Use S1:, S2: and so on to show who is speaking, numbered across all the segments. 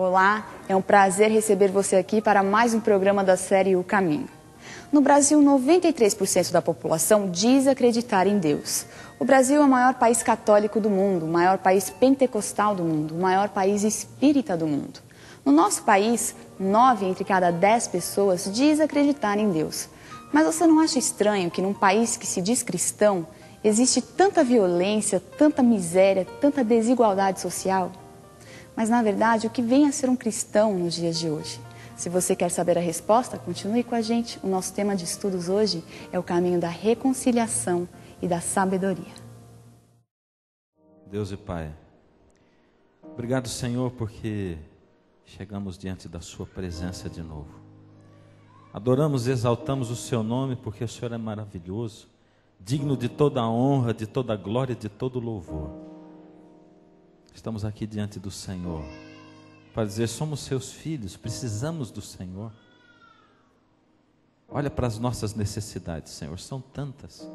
S1: Olá, é um prazer receber você aqui para mais um programa da série O Caminho. No Brasil, 93% da população diz acreditar em Deus. O Brasil é o maior país católico do mundo, o maior país pentecostal do mundo, o maior país espírita do mundo. No nosso país, 9 entre cada 10 pessoas diz acreditar em Deus. Mas você não acha estranho que num país que se diz cristão, existe tanta violência, tanta miséria, tanta desigualdade social? Mas, na verdade, o que vem a ser um cristão nos dias de hoje? Se você quer saber a resposta, continue com a gente. O nosso tema de estudos hoje é o caminho da reconciliação e da sabedoria.
S2: Deus e Pai, obrigado, Senhor, porque chegamos diante da Sua presença de novo. Adoramos e exaltamos o Seu nome porque o Senhor é maravilhoso, digno de toda a honra, de toda a glória, de todo o louvor. Estamos aqui diante do Senhor para dizer: somos seus filhos, precisamos do Senhor. Olha para as nossas necessidades, Senhor, são tantas.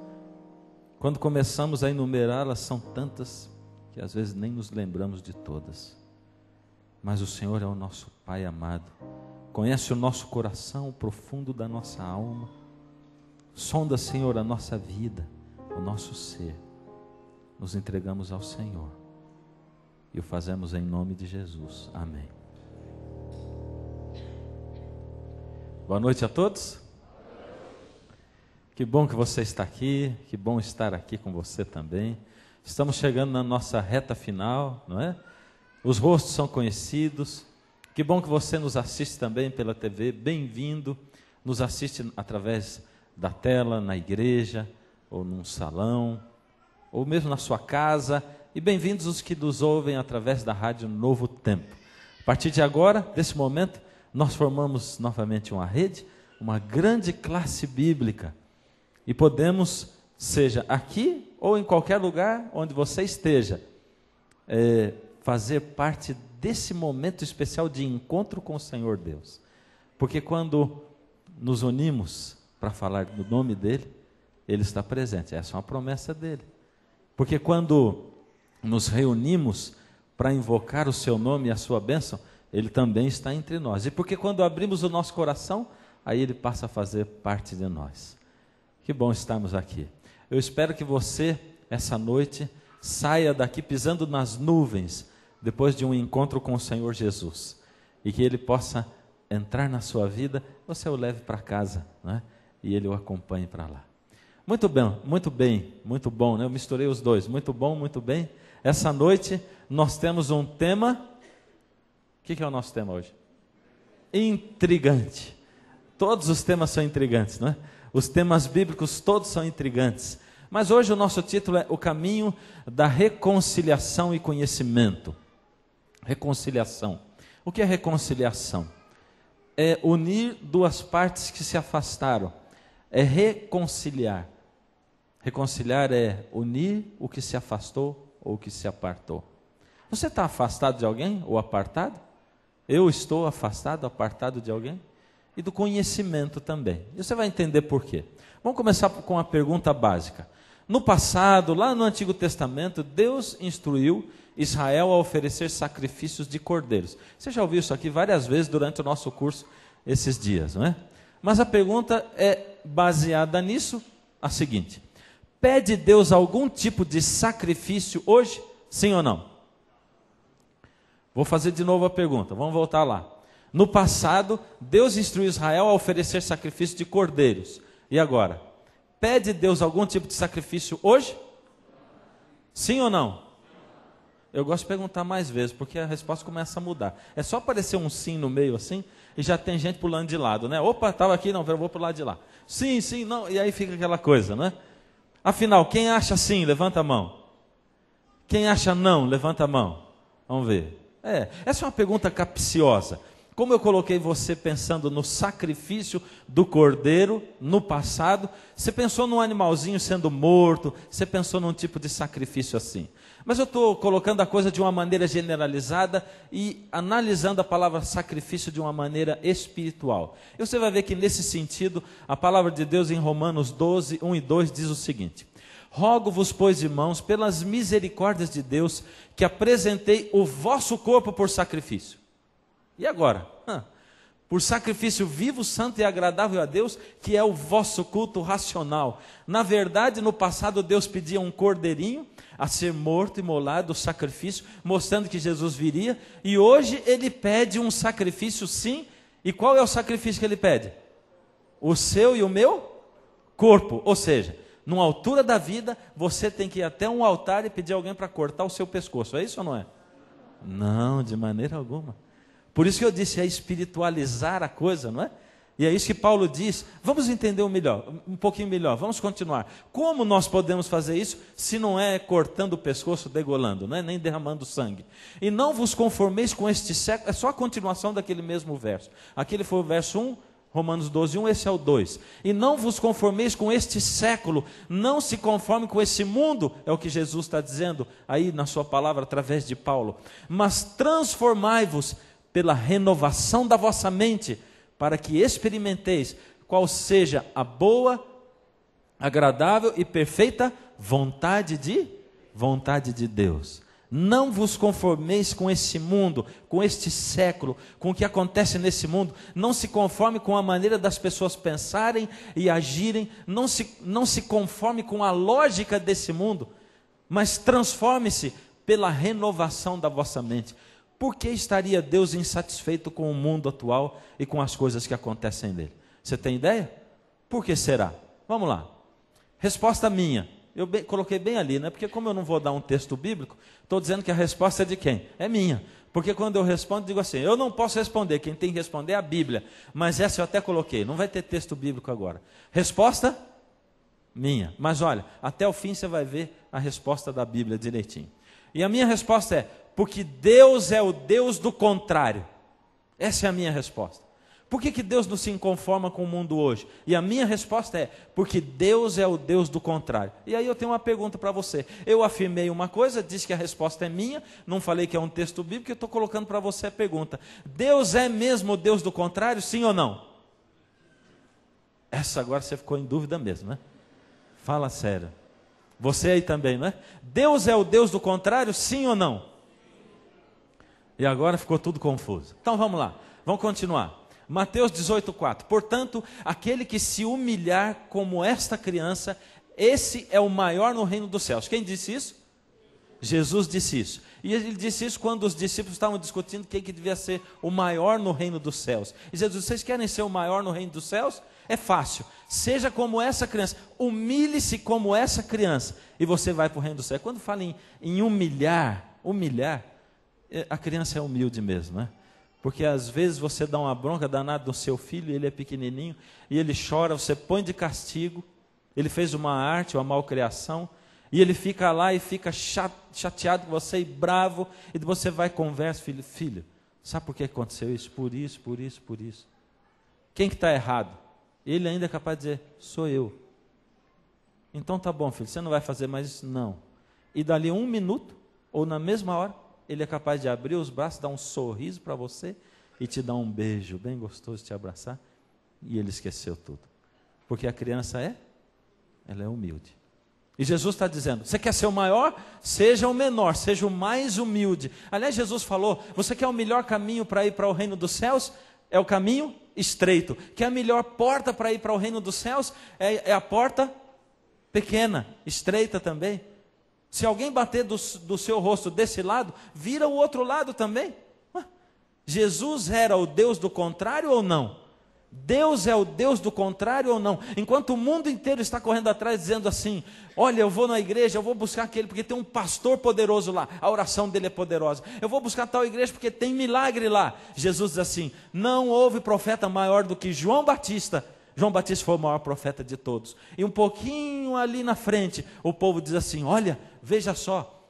S2: Quando começamos a enumerá-las, são tantas que às vezes nem nos lembramos de todas. Mas o Senhor é o nosso Pai amado, conhece o nosso coração, o profundo da nossa alma. Sonda, Senhor, a nossa vida, o nosso ser. Nos entregamos ao Senhor. E o fazemos em nome de Jesus. Amém. Boa noite a todos. Que bom que você está aqui. Que bom estar aqui com você também. Estamos chegando na nossa reta final, não é? Os rostos são conhecidos. Que bom que você nos assiste também pela TV. Bem-vindo. Nos assiste através da tela, na igreja, ou num salão, ou mesmo na sua casa. E bem-vindos os que nos ouvem através da rádio Novo Tempo. A partir de agora, desse momento, nós formamos novamente uma rede, uma grande classe bíblica. E podemos, seja aqui ou em qualquer lugar onde você esteja, fazer parte desse momento especial de encontro com o Senhor Deus. Porque quando nos unimos para falar do nome dEle, Ele está presente. Essa é uma promessa dEle. Porque quando nos reunimos para invocar o seu nome e a sua bênção, Ele também está entre nós. E porque quando abrimos o nosso coração, aí Ele passa a fazer parte de nós. Que bom estarmos aqui. Eu espero que você, essa noite, saia daqui pisando nas nuvens, depois de um encontro com o Senhor Jesus. E que Ele possa entrar na sua vida, você o leve para casa, né? E Ele o acompanhe para lá. Muito bem, muito bom, né? Eu misturei os dois, muito bom, muito bem. Essa noite nós temos um tema. O que é o nosso tema hoje? Intrigante. Todos os temas são intrigantes, não é? Os temas bíblicos todos são intrigantes. Mas hoje o nosso título é O Caminho da Reconciliação e Conhecimento. Reconciliação. O que é reconciliação? É unir duas partes que se afastaram. É reconciliar. Reconciliar é unir o que se afastou ou que se apartou. Você está afastado de alguém ou apartado? Eu estou afastado, apartado de alguém? E do conhecimento também. E você vai entender por quê. Vamos começar com uma pergunta básica. No passado, lá no Antigo Testamento, Deus instruiu Israel a oferecer sacrifícios de cordeiros. Você já ouviu isso aqui várias vezes durante o nosso curso esses dias, não é? Mas a pergunta é baseada nisso, a seguinte: pede Deus algum tipo de sacrifício hoje? Sim ou não? Vou fazer de novo a pergunta, vamos voltar lá. No passado, Deus instruiu Israel a oferecer sacrifício de cordeiros. E agora? Pede Deus algum tipo de sacrifício hoje? Sim ou não? Eu gosto de perguntar mais vezes, porque a resposta começa a mudar. É só aparecer um sim no meio assim, e já tem gente pulando de lado, né? Opa, estava aqui, não, eu vou para o lado de lá. Sim, sim, não, e aí fica aquela coisa, né? Afinal, quem acha sim, levanta a mão. Quem acha não, levanta a mão. Vamos ver. Essa é uma pergunta capciosa. Como eu coloquei você pensando no sacrifício do cordeiro no passado, você pensou num animalzinho sendo morto, você pensou num tipo de sacrifício assim. Mas eu estou colocando a coisa de uma maneira generalizada e analisando a palavra sacrifício de uma maneira espiritual. E você vai ver que nesse sentido, a palavra de Deus em Romanos 12, 1 e 2 diz o seguinte: rogo-vos, pois, irmãos, pelas misericórdias de Deus, que apresentei o vosso corpo por sacrifício. E agora? Por sacrifício vivo, santo e agradável a Deus, que é o vosso culto racional. Na verdade, no passado Deus pedia um cordeirinho a ser morto e imolado, o sacrifício, mostrando que Jesus viria. E hoje Ele pede um sacrifício sim. E qual é o sacrifício que Ele pede? O seu e o meu corpo. Ou seja, numa altura da vida, você tem que ir até um altar e pedir alguém para cortar o seu pescoço. É isso ou não é? Não, de maneira alguma. Por isso que eu disse, é espiritualizar a coisa, não é? E é isso que Paulo diz. Vamos entender um pouquinho melhor, vamos continuar. Como nós podemos fazer isso, se não é cortando o pescoço, degolando, não é nem derramando sangue? E não vos conformeis com este século, é só a continuação daquele mesmo verso. Aquele foi o verso 1, Romanos 12, 1, esse é o 2. E não vos conformeis com este século, não se conforme com esse mundo, é o que Jesus está dizendo aí na sua palavra, através de Paulo. Mas transformai-vos pela renovação da vossa mente, para que experimenteis qual seja a boa, agradável e perfeita vontade de Deus. Não vos conformeis com esse mundo, com este século, com o que acontece nesse mundo. Não se conforme com a maneira das pessoas pensarem e agirem. Não se conforme com a lógica desse mundo, mas transforme-se pela renovação da vossa mente. Por que estaria Deus insatisfeito com o mundo atual e com as coisas que acontecem nele? Você tem ideia? Por que será? Vamos lá. Resposta minha. Eu coloquei bem ali, né? Porque como eu não vou dar um texto bíblico, estou dizendo que a resposta é de quem? É minha. Porque quando eu respondo, digo assim, eu não posso responder, quem tem que responder é a Bíblia. Mas essa eu até coloquei, não vai ter texto bíblico agora. Resposta? Minha. Mas olha, até o fim você vai ver a resposta da Bíblia direitinho. E a minha resposta é, porque Deus é o Deus do contrário. Essa é a minha resposta. Por que Deus não se conforma com o mundo hoje? E a minha resposta é, porque Deus é o Deus do contrário. E aí eu tenho uma pergunta para você. Eu afirmei uma coisa, disse que a resposta é minha, não falei que é um texto bíblico, eu estou colocando para você a pergunta. Deus é mesmo o Deus do contrário, sim ou não? Essa agora você ficou em dúvida mesmo, né? Fala sério. Você aí também, não é? Deus é o Deus do contrário, sim ou não? E agora ficou tudo confuso. Então vamos lá, vamos continuar. Mateus 18:4. Portanto, aquele que se humilhar como esta criança, esse é o maior no reino dos céus. Quem disse isso? Jesus disse isso. E ele disse isso quando os discípulos estavam discutindo quem que devia ser o maior no reino dos céus. E Jesus, vocês querem ser o maior no reino dos céus? É fácil. Seja como essa criança. Humilhe-se como essa criança. E você vai para o reino dos céus. Quando fala em humilhar, a criança é humilde mesmo, né? Porque às vezes você dá uma bronca danada no seu filho, ele é pequenininho, e ele chora, você põe de castigo, ele fez uma arte, uma malcriação, e ele fica lá e fica chateado com você e bravo, e você vai e conversa, filho, sabe por que aconteceu isso? Por isso. Quem que está errado? Ele ainda é capaz de dizer, sou eu. Então tá bom, filho, você não vai fazer mais isso? Não. E dali 1 minuto, ou na mesma hora, ele é capaz de abrir os braços, dar um sorriso para você e te dar um beijo bem gostoso, te abraçar. E ele esqueceu tudo. Porque a criança ela é humilde. E Jesus está dizendo, você quer ser o maior? Seja o menor, seja o mais humilde. Aliás, Jesus falou, você quer o melhor caminho para ir para o reino dos céus? É o caminho estreito. Quer a melhor porta para ir para o reino dos céus? É a porta pequena, estreita também. Se alguém bater do seu rosto desse lado, vira o outro lado também. Jesus era o Deus do contrário ou não? Deus é o Deus do contrário ou não? Enquanto o mundo inteiro está correndo atrás dizendo assim, olha, eu vou na igreja, eu vou buscar aquele porque tem um pastor poderoso lá, a oração dele é poderosa. Eu vou buscar tal igreja porque tem milagre lá. Jesus diz assim, não houve profeta maior do que João Batista. João Batista foi o maior profeta de todos. E um pouquinho ali na frente, o povo diz assim, olha, veja só,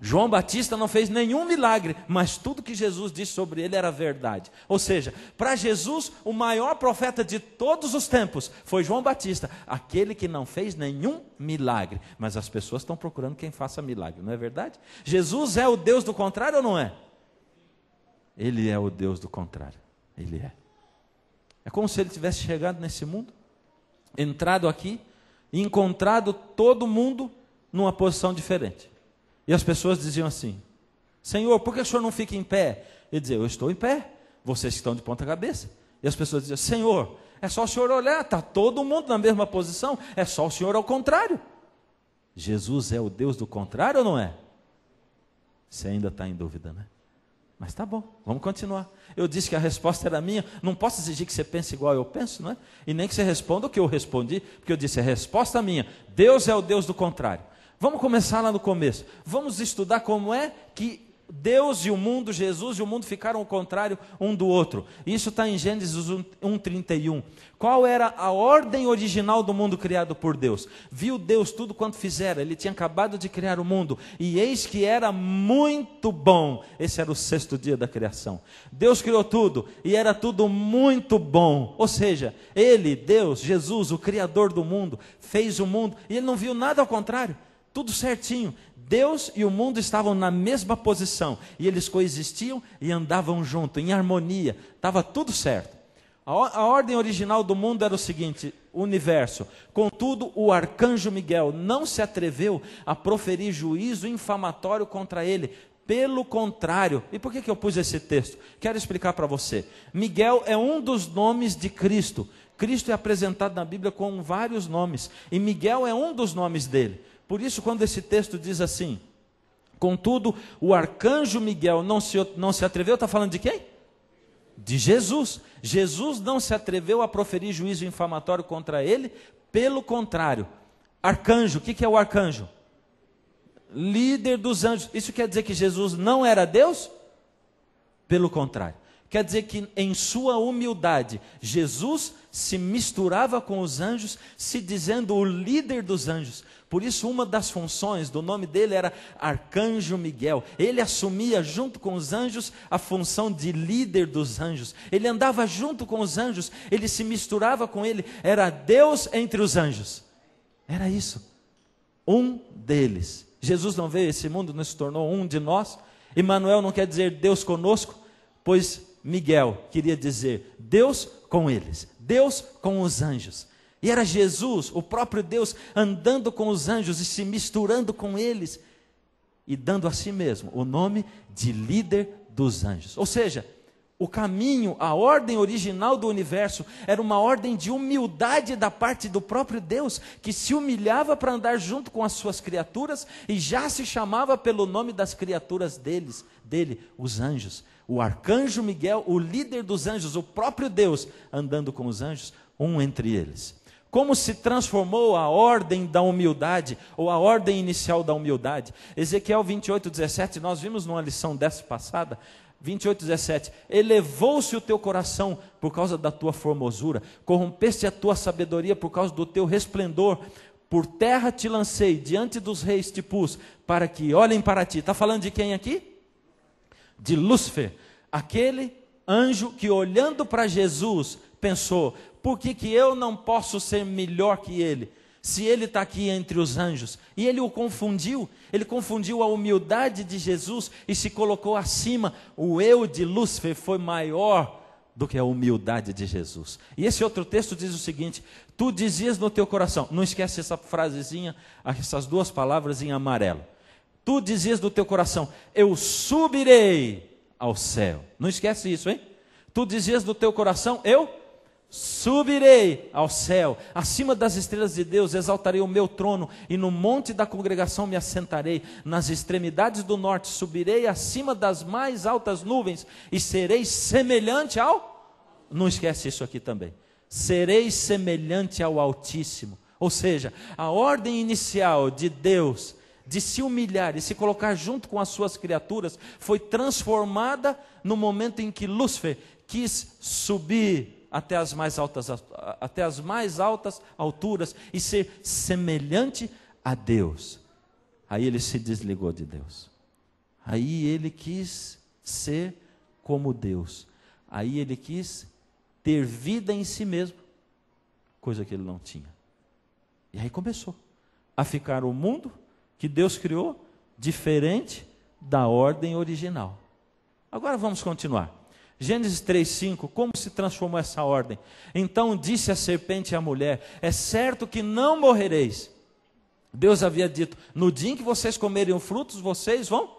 S2: João Batista não fez nenhum milagre, mas tudo que Jesus disse sobre ele era verdade. Ou seja, para Jesus, o maior profeta de todos os tempos foi João Batista, aquele que não fez nenhum milagre. Mas as pessoas estão procurando quem faça milagre, não é verdade? Jesus é o Deus do contrário ou não é? Ele é o Deus do contrário, ele é. É como se ele tivesse chegado nesse mundo, entrado aqui e encontrado todo mundo numa posição diferente. E as pessoas diziam assim, Senhor, por que o senhor não fica em pé? Ele dizia, eu estou em pé, vocês que estão de ponta cabeça. E as pessoas diziam, Senhor, é só o Senhor olhar, está todo mundo na mesma posição, é só o Senhor ao contrário. Jesus é o Deus do contrário ou não é? Você ainda está em dúvida, né? Mas tá bom, vamos continuar. Eu disse que a resposta era minha, não posso exigir que você pense igual eu penso, não é? E nem que você responda o que eu respondi, porque eu disse, a resposta minha, Deus é o Deus do contrário. Vamos começar lá no começo, vamos estudar como é que Deus e o mundo, Jesus e o mundo ficaram ao contrário um do outro. Isso está em Gênesis 1:31. Qual era a ordem original do mundo criado por Deus? Viu Deus tudo quanto fizera, Ele tinha acabado de criar o mundo, e eis que era muito bom. Esse era o 6º dia da criação. Deus criou tudo, e era tudo muito bom. Ou seja, Ele, Deus, Jesus, o Criador do mundo, fez o mundo, e Ele não viu nada ao contrário, tudo certinho. Deus e o mundo estavam na mesma posição, e eles coexistiam e andavam junto, em harmonia, estava tudo certo. A ordem original do mundo era o seguinte, o universo. Contudo, o arcanjo Miguel não se atreveu a proferir juízo infamatório contra ele. Pelo contrário, e por que eu pus esse texto? Quero explicar para você. Miguel é um dos nomes de Cristo. Cristo é apresentado na Bíblia com vários nomes, e Miguel é um dos nomes dele. Por isso, quando esse texto diz assim, contudo, o arcanjo Miguel não se atreveu, está falando de quem? De Jesus. Jesus não se atreveu a proferir juízo infamatório contra ele, pelo contrário. Arcanjo, o que é o arcanjo? Líder dos anjos. Isso quer dizer que Jesus não era Deus? Pelo contrário. Quer dizer que em sua humildade, Jesus se misturava com os anjos, se dizendo o líder dos anjos. Por isso, uma das funções do nome dele era Arcanjo Miguel. Ele assumia junto com os anjos a função de líder dos anjos. Ele andava junto com os anjos, ele se misturava com ele. Era Deus entre os anjos. Era isso. Um deles. Jesus não veio a esse mundo, não se tornou um de nós. Emmanuel não quer dizer Deus conosco, pois Miguel queria dizer Deus com eles, Deus com os anjos. E era Jesus, o próprio Deus, andando com os anjos e se misturando com eles, e dando a si mesmo o nome de líder dos anjos. Ou seja, o caminho, a ordem original do universo, era uma ordem de humildade da parte do próprio Deus, que se humilhava para andar junto com as suas criaturas, e já se chamava pelo nome das criaturas dele, os anjos. O arcanjo Miguel, o líder dos anjos, o próprio Deus, andando com os anjos, um entre eles. Como se transformou a ordem da humildade, ou a ordem inicial da humildade? Ezequiel 28:17, nós vimos numa lição dessa passada, 28:17, elevou-se o teu coração por causa da tua formosura, corrompeste a tua sabedoria por causa do teu resplendor, por terra te lancei, diante dos reis te pus, para que olhem para ti. Está falando de quem aqui? De Lúcifer, aquele anjo que olhando para Jesus, pensou, por que eu não posso ser melhor que ele? Se ele está aqui entre os anjos. E ele confundiu a humildade de Jesus e se colocou acima. O eu de Lúcifer foi maior do que a humildade de Jesus. E esse outro texto diz o seguinte, tu dizias no teu coração, não esquece essa frasezinha, essas duas palavras em amarelo. Tu dizias no teu coração, eu subirei ao céu. Não esquece isso, hein? Tu dizias no teu coração, eu subirei ao céu, acima das estrelas de Deus, exaltarei o meu trono, e no monte da congregação me assentarei, nas extremidades do norte subirei acima das mais altas nuvens, e serei semelhante ao... Não esquece isso aqui também. Serei semelhante ao Altíssimo. Ou seja, a ordem inicial de Deus de se humilhar e se colocar junto com as suas criaturas, foi transformada no momento em que Lúcifer quis subir até as mais altas alturas e ser semelhante a Deus. Aí ele se desligou de Deus. Aí ele quis ser como Deus. Aí ele quis ter vida em si mesmo, coisa que ele não tinha. E aí começou a ficar o mundo que Deus criou diferente da ordem original. Agora vamos continuar. Gênesis 3:5, como se transformou essa ordem? Então disse a serpente à mulher, é certo que não morrereis. Deus havia dito, no dia em que vocês comerem os frutos, vocês vão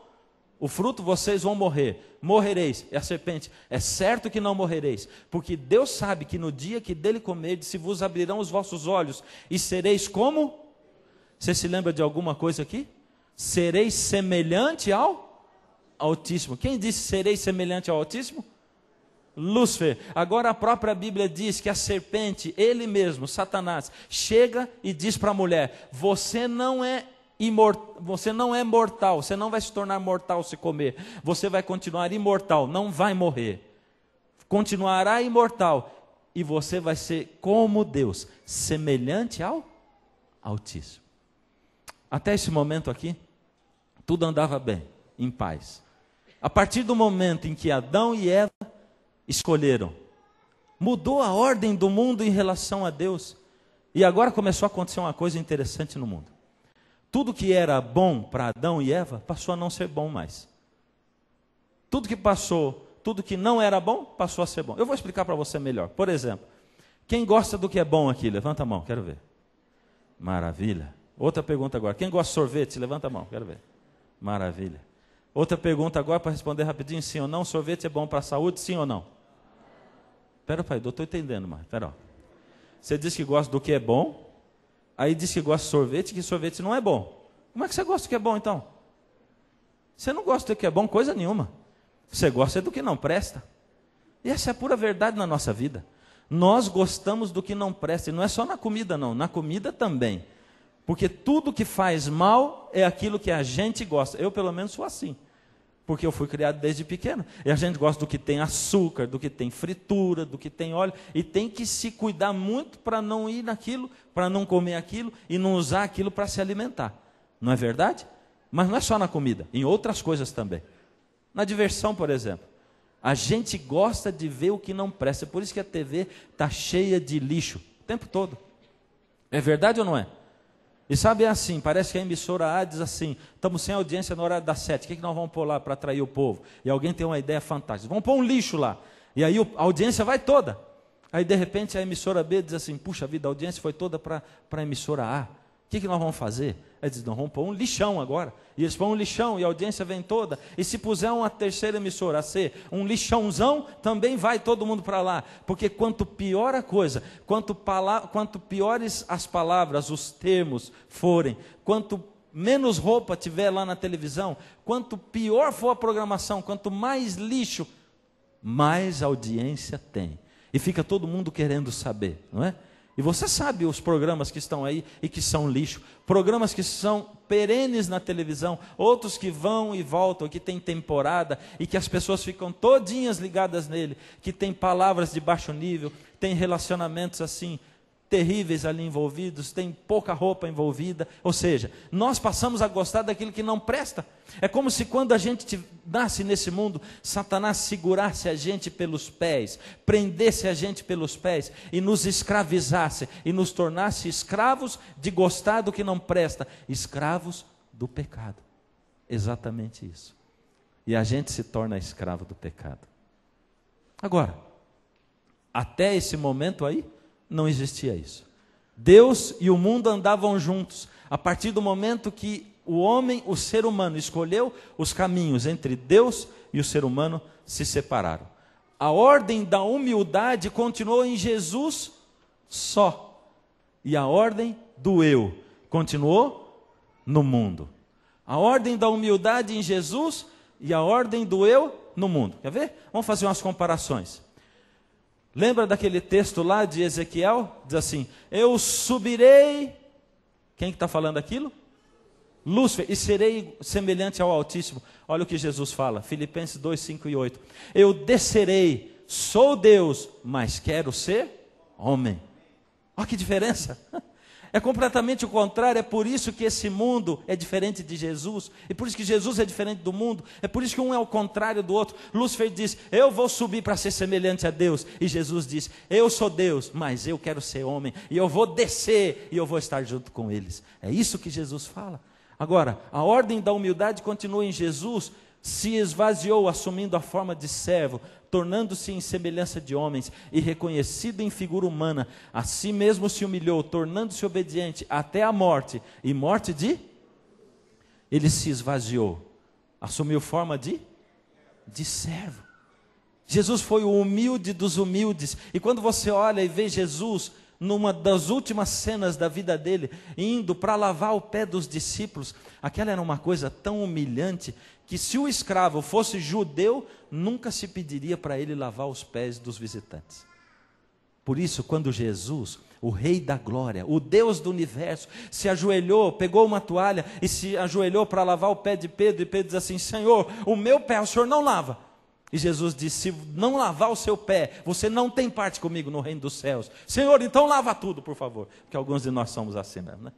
S2: O fruto vocês vão morrer, morrereis. E a serpente, é certo que não morrereis, porque Deus sabe que no dia que dele comerdes, se vos abrirão os vossos olhos, e sereis como? Você se lembra de alguma coisa aqui? Sereis semelhante ao Altíssimo. Quem disse sereis semelhante ao Altíssimo? Lúcifer. Agora a própria Bíblia diz que a serpente, ele mesmo, Satanás, chega e diz para a mulher: você não é mortal, você não vai se tornar mortal se comer, você vai continuar imortal, não vai morrer, continuará imortal, e você vai ser como Deus, semelhante ao Altíssimo. Até esse momento aqui, tudo andava bem, em paz. A partir do momento em que Adão e Eva escolheram, mudou a ordem do mundo em relação a Deus, e agora começou a acontecer uma coisa interessante no mundo. Tudo que era bom para Adão e Eva, passou a não ser bom mais. Tudo que não era bom, passou a ser bom. Eu vou explicar para você melhor. Por exemplo, quem gosta do que é bom aqui? Levanta a mão, quero ver. Maravilha. Outra pergunta agora. Quem gosta de sorvete? Levanta a mão, quero ver. Maravilha. Outra pergunta agora para responder rapidinho, sim ou não. Sorvete é bom para a saúde, sim ou não? Espera, pai, eu estou entendendo, mas espera. Você diz que gosta do que é bom, aí diz que gosta de sorvete, que sorvete não é bom. Como é que você gosta do que é bom, então? Você não gosta do que é bom coisa nenhuma. Você gosta do que não presta. E essa é a pura verdade na nossa vida. Nós gostamos do que não presta. E não é só na comida, não. Na comida também. Porque tudo que faz mal é aquilo que a gente gosta. Eu, pelo menos, sou assim. Porque eu fui criado desde pequeno. E a gente gosta do que tem açúcar, do que tem fritura, do que tem óleo. E tem que se cuidar muito para não ir naquilo, para não comer aquilo e não usar aquilo para se alimentar. Não é verdade? Mas não é só na comida, em outras coisas também. Na diversão, por exemplo. A gente gosta de ver o que não presta. É por isso que a TV está cheia de lixo o tempo todo. É verdade ou não é? E sabe, é assim, parece que a emissora A diz assim: estamos sem audiência no horário das 7, o que nós vamos pôr lá para atrair o povo? E alguém tem uma ideia fantástica, vamos pôr um lixo lá. E aí a audiência vai toda. Aí de repente a emissora B diz assim: puxa vida, a audiência foi toda para a emissora A. O que nós vamos fazer? Aí diz: não, vamos pôr um lixão agora. E eles põem um lixão e a audiência vem toda. E se puser uma terceira emissora, a C, um lixãozão, também vai todo mundo para lá. Porque quanto pior a coisa, quanto piores as palavras, os termos forem, quanto menos roupa tiver lá na televisão, quanto pior for a programação, quanto mais lixo, mais audiência tem. E fica todo mundo querendo saber, não é? E você sabe os programas que estão aí e que são lixo, programas que são perenes na televisão, outros que vão e voltam, que tem temporada e que as pessoas ficam todinhas ligadas nele, que tem palavras de baixo nível, tem relacionamentos assim terríveis ali envolvidos, tem pouca roupa envolvida, ou seja, nós passamos a gostar daquilo que não presta. É como se quando a gente nasce nesse mundo, Satanás segurasse a gente pelos pés, prendesse a gente pelos pés e nos escravizasse e nos tornasse escravos de gostar do que não presta, escravos do pecado. Exatamente isso. E a gente se torna escravo do pecado. Agora, até esse momento aí, não existia isso. Deus e o mundo andavam juntos. A partir do momento que o homem, o ser humano, escolheu os caminhos entre Deus e o ser humano, se separaram. A ordem da humildade continuou em Jesus só. E a ordem do eu continuou no mundo. A ordem da humildade em Jesus e a ordem do eu no mundo. Quer ver? Vamos fazer umas comparações. Lembra daquele texto lá de Ezequiel? Diz assim: eu subirei. Quem que está falando aquilo? Lúcifer. E serei semelhante ao Altíssimo. Olha o que Jesus fala, Filipenses 2, 5 e 8. Eu descerei, sou Deus, mas quero ser homem. Olha que diferença. É completamente o contrário. É por isso que esse mundo é diferente de Jesus. E por isso que Jesus é diferente do mundo. É por isso que um é o contrário do outro. Lúcifer diz: eu vou subir para ser semelhante a Deus. E Jesus diz: eu sou Deus, mas eu quero ser homem. E eu vou descer e eu vou estar junto com eles. É isso que Jesus fala. Agora, a ordem da humildade continua em Jesus. Se esvaziou, assumindo a forma de servo, tornando-se em semelhança de homens e reconhecido em figura humana, a si mesmo se humilhou, tornando-se obediente até a morte, e morte de? Ele se esvaziou, assumiu forma de servo. Jesus foi o humilde dos humildes. E quando você olha e vê Jesus numa das últimas cenas da vida dele, indo para lavar o pé dos discípulos, aquela era uma coisa tão humilhante, que se o escravo fosse judeu, nunca se pediria para ele lavar os pés dos visitantes. Por isso, quando Jesus, o Rei da Glória, o Deus do universo, se ajoelhou, pegou uma toalha e se ajoelhou para lavar o pé de Pedro, e Pedro diz assim: Senhor, o meu pé o Senhor não lava. E Jesus disse: se não lavar o seu pé, você não tem parte comigo no reino dos céus. Senhor, então lava tudo, por favor. Porque alguns de nós somos assim mesmo, né?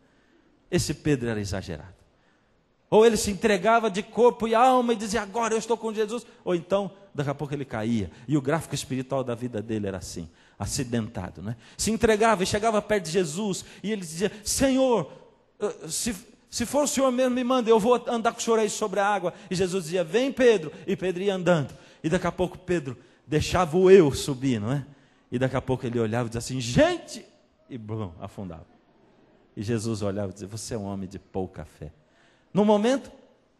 S2: Esse Pedro era exagerado. Ou ele se entregava de corpo e alma e dizia: agora eu estou com Jesus. Ou então, daqui a pouco ele caía. E o gráfico espiritual da vida dele era assim, acidentado, né? Se entregava e chegava perto de Jesus e ele dizia: Senhor, se for o Senhor mesmo, me manda, eu vou andar com o Senhor aí sobre a água. E Jesus dizia: vem, Pedro. E Pedro ia andando. E daqui a pouco Pedro deixava o eu subir, não é? E daqui a pouco ele olhava e dizia assim: gente! E blum, afundava. E Jesus olhava e dizia: você é um homem de pouca fé. No momento,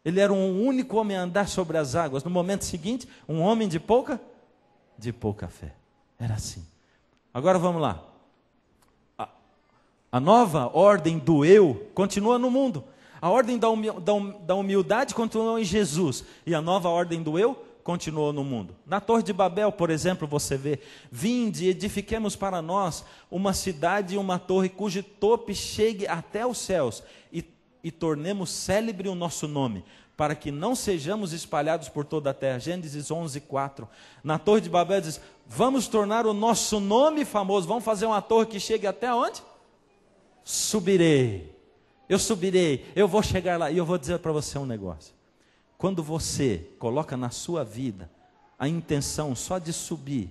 S2: ele era um único homem a andar sobre as águas. No momento seguinte, um homem de pouca fé. Era assim. Agora vamos lá. A nova ordem do eu continua no mundo. A ordem da humildade continuou em Jesus. E a nova ordem do eu continuou no mundo. Na Torre de Babel, por exemplo, você vê: vinde e edifiquemos para nós uma cidade e uma torre cujo tope chegue até os céus, e tornemos célebre o nosso nome, para que não sejamos espalhados por toda a terra. Gênesis 11:4. Na Torre de Babel diz: vamos tornar o nosso nome famoso, vamos fazer uma torre que chegue até onde? Subirei, eu vou chegar lá. E eu vou dizer para você um negócio: quando você coloca na sua vida a intenção só de subir,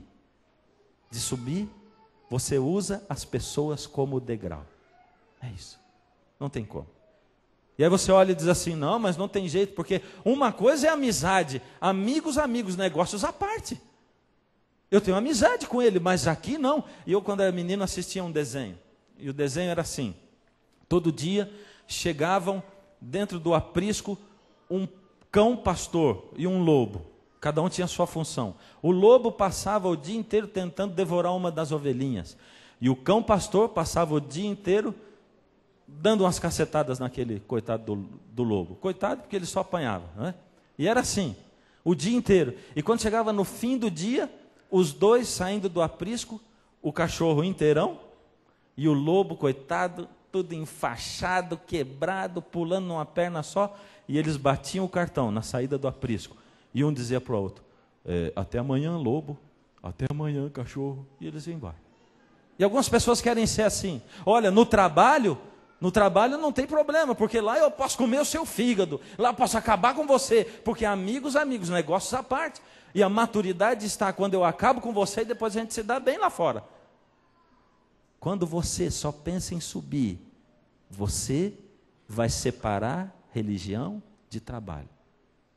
S2: você usa as pessoas como degrau. É isso, não tem como. E aí você olha e diz assim: não, mas não tem jeito, porque uma coisa é amizade, amigos, negócios à parte. Eu tenho amizade com ele, mas aqui não. E eu, quando era menino, assistia um desenho, e o desenho era assim: todo dia chegavam dentro do aprisco um cão pastor e um lobo. Cada um tinha a sua função. O lobo passava o dia inteiro tentando devorar uma das ovelhinhas, e o cão pastor passava o dia inteiro dando umas cacetadas naquele coitado do lobo. Coitado, porque ele só apanhava, não é? E era assim, o dia inteiro. E quando chegava no fim do dia, os dois saindo do aprisco, o cachorro inteirão e o lobo, coitado, tudo enfaixado, quebrado, pulando numa perna só. E eles batiam o cartão na saída do aprisco. E um dizia para o outro: até amanhã, lobo. Até amanhã, cachorro. E eles iam embora. E algumas pessoas querem ser assim. Olha, no trabalho não tem problema, porque lá eu posso comer o seu fígado, lá eu posso acabar com você, porque amigos, negócios à parte. E a maturidade está quando eu acabo com você e depois a gente se dá bem lá fora. Quando você só pensa em subir, você vai separar religião de trabalho.